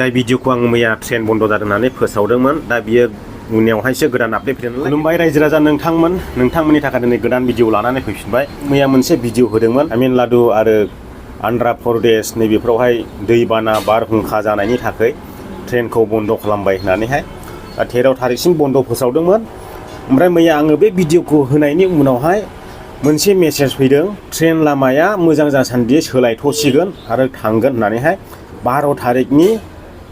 जाय भिडिअखौ आं मैया ट्रेन बन्द जादों होननानै फोसावदोंमोन दा बियो उनावहायसो गोदान आपडेट फैदों नालाय। खुलुमबाय रायजो राजा नोंथांमोननि थाखाय दिनै गोदान भिडिअ लानानै फैफिनबाय। मैया मोनसे भिडिअ होदोंमोन तामिलनाडु आरो आन्ध्र प्रदेश नैबेफोरावहाय दैबाना बारहुंखा जानायनि थाखाय ट्रेनखौ बन्द खालामबाय होननानैहाय 13 तारिखसिम बन्द फोसावदोंमोन। ओमफ्राय मैया आङो बे भिडिअखौ होनायनि उनावहाय मोनसे मेसेज फैदों ट्रेन लामाया मोजां जासान्दि सोलायथ'सिगोन आरो थांगोन होननानैहाय 12 तारिखनि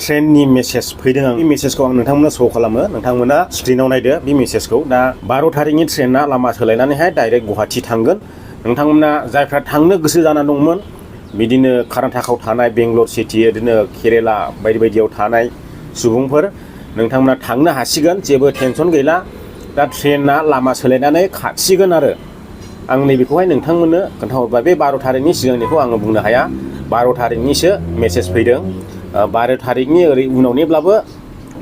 ट्रेननि मेसेज फैदों। आं बे मेसेजखौ आं नोंथांमोननो शो खालामो, नोंथांमोना स्क्रिनाव नायदो बे मेसेजखौ। दा 12 तारिखनि ट्रेना लामा सोलायनानैहाय डाइरेक्ट गुवाहाटि थांगोन। नोंथांमोना जायफ्रा थांनो गोसो जाना दंमोन बिदिनो कर्नाटकआव थानाय बेंगलर सिटि बिदिनो केरेला बायदि बायदियाव थानाय सुबुंफोर नोंथांमोना थांनो हासिगोन, जेबो टेनसन गैला। दा ट्रेना लामा सोलायनानै खाथिगोन आरो आं नैबेखौहाय नोंथांमोननो खोन्थाहरबाय। बे 12 तारिखनि सिगांनिखौ आङो बुंनो हाया, 12 तारिखनिसो मेसेज फैदों। 12 तारिखनि ओरै उनावनिब्लाबो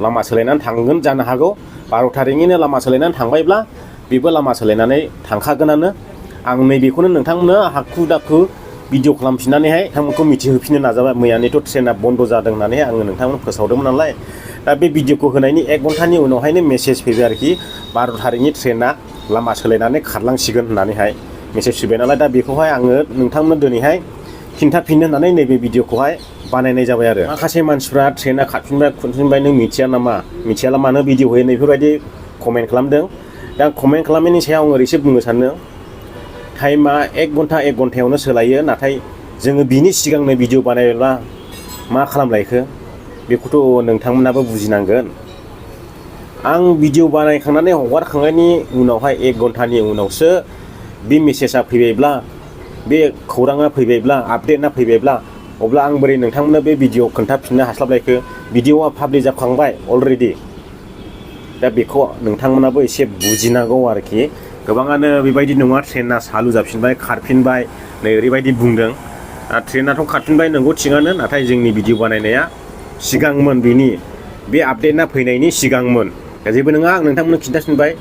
लामा सोलायनानै थांगोन जानो हागौ। 12 तारिखनिनो लामा सोलायनानै थांबायब्ला बेबो लामा सोलायनानै थांखागोनानो। आं नैबेखौनो नोंथांमोननो हाखु दाखु भिडिअ खालामफिननानैहाय नोंथांमोनखौ मिथिहोफिननो नाजाबाय। मैयानिथ' ट्रेना बन्द जादों होननानै आङो नोंथांमोन फोसावदोंमोन नालाय। दा बे भिडिअखौ होनायनि 1 घन्टानि उनावहायनो मेसेज फैबाय आरोखि 12 तारिखनि ट्रेना लामा सोलायनानै खारलांसिगोन होननानैहाय मेसेज फैबाय नालाय। दा बेखौहाय आङो नोंथांमोननो दिनैहाय खिन्थाफिननो होननानै नैबे भिडिअखौहाय बानायनाय जाबाय आरो। माखासे मानसिफ्रा ट्रेना खारफिनबाय नों मिथिया नामा, मिथियाला मानो भिडिअ होयो बेफोरबायदि कमेन्ट खालामदों। दा कमेन्ट खालामनायनि सायाव आं ओरैसो बुंनो सानदों, टाइमा 1 घन्टायावनो सोलायो, नाथाय जोङो बिनि सिगांनो भिडिअ बानायब्ला मा खालामलायखो बेखौथ' नोंथांमोनाबो बुजिनांगोन। आं भिडिअ बानायखांनानै हगारखांनायनि उनावहाय 1 घन्टानि उनावसो बे मेसेजआ फैबायब्ला, बे खौराङा फैबायब्ला, आपडेटआ फैबायब्ला अब्ला आं बोरै नोंथांमोननो बे भिडिअ खोन्थाफिननो हास्लाबलायखो। भिडिअआ पाब्लिक जाखांबाय अलरेडि। दा बेखौ नोंथांमोनाबो एसे बुजिनांगौ आरोखि। गोबाङानो बेबायदि नङा ट्रेना चालु जाफिनबाय खारफिनबाय नै ओरैबायदि बुंदों। ट्रेनाथ' खारफिनबाय नंगौ थिगानो, नाथाय जोंनि भिडिअ बानायनाया सिगांमोन, बिनि बे आपडेटआ फैनायनि सिगांमोन। दा जेबो नङा, आं नोंथांमोननो खिन्थाफिनबाय।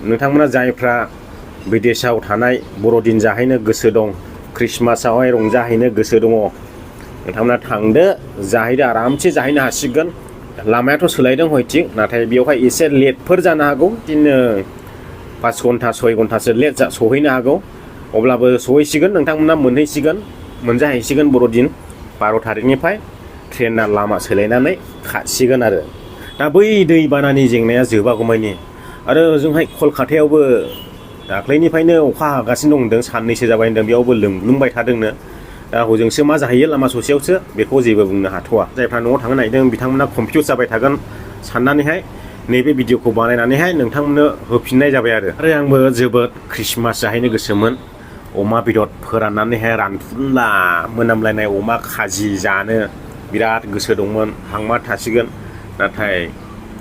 नोंथांमोना जायफ्रा बिदेशआव थानाय बर'दिन जाहैनो गोसो दं, ख्रिस्टमासआवहाय रंजाहैनो गोसो दङ, नोंथांमोना थांदो जाहैदो, आरामसे जाहैनो हासिगोन। लामायाथ' सोलायदों हय थिग, नाथाय बेवहाय एसे लेटफोर जानो हागौ, बिदिनो 5 घन्टा 6 घन्टासो लेट सहैनो हागौ। अब्लाबो सहैसिगोन, नोंथांमोना मोनजाहैसिगोन बर'दिन 12 तारिखनिफ्राय ट्रेना लामा सोलायनानै खारसिगोन आरो। दा बै दैबानानि जेंनाया जोबागौमानि आरो ओजोंहाय कलकातायावबो दाख्लैनिफ्रायनो अखा हागासिनो दं होनदों, साननैसो जाबाय होनदों, बेयावबो लोमग्लुंबाय थादोंनो। दा हजोंसो मा जाहैयो लामा ससेयावसो बेखौ जेबो बुंनो हाथ'वा। जायफ्रा न'आव थांनो नागिरदों बिथांमोना कनफिउस जाबाय थागोन साननानैहाय नैबे भिडिअखौ बानायनानैहाय नोंथांमोननो होफिननाय जाबाय आरो आंबो जोबोद ख्रिस्टमास जाहैनो गोसोमोन। अमा बेदर फोराननानैहाय रानफुनला मोनामलायनाय अमा खाजि जानो बिराद गोसो दंमोन, हांमा थासिगोन। नाथाय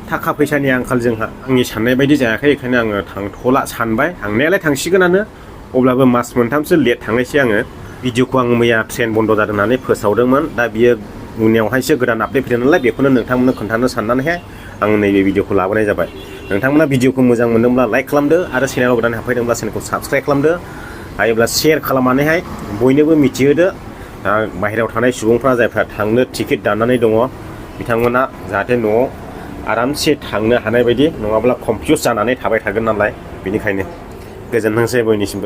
थाखा फैसानि आंखाल जोंहा, आंनि साननाय बायदि जायाखै, बेखायनो आङो थांथ'ला सानबाय। थांनायालाय थांसिगोनानो, अब्लाबो मास मोनथामसो लेट थांनायसै आङो। भिडिअखौ आं मैया ट्रेन बन्द जादों होननानै फोसावदोंमोन, दा बियो उनावहायसो गोदान आपडेट फैदों नालाय बेखौनो नोंथांमोननो खोन्थानो साननानैहाय आं नैबे भिडिअखौ लाबोनाय जाबाय। नोंथांमोना भिडिअखौ मोजां मोनदोंब्ला लाइक खालामदो आरो चेनेलाव गोदान हाबफैदोंब्ला चेनेलखौ साबस्क्राइब खालामदो। हायोब्ला शेयार खालामनानैहाय बयनोबो मिथिहोदो। बाहेरायाव थानाय सुबुंफ्रा जायफ्रा थांनो टिकेट दाननानै दङ बिथांमोना जाहाथे न'आव आरामसे थांनो हानाय बायदि, नङाब्ला कनफिउस जानानै थाबाय थागोन नालाय। बेनिखायनो गोजोनथोंसै बयनिसिमबो।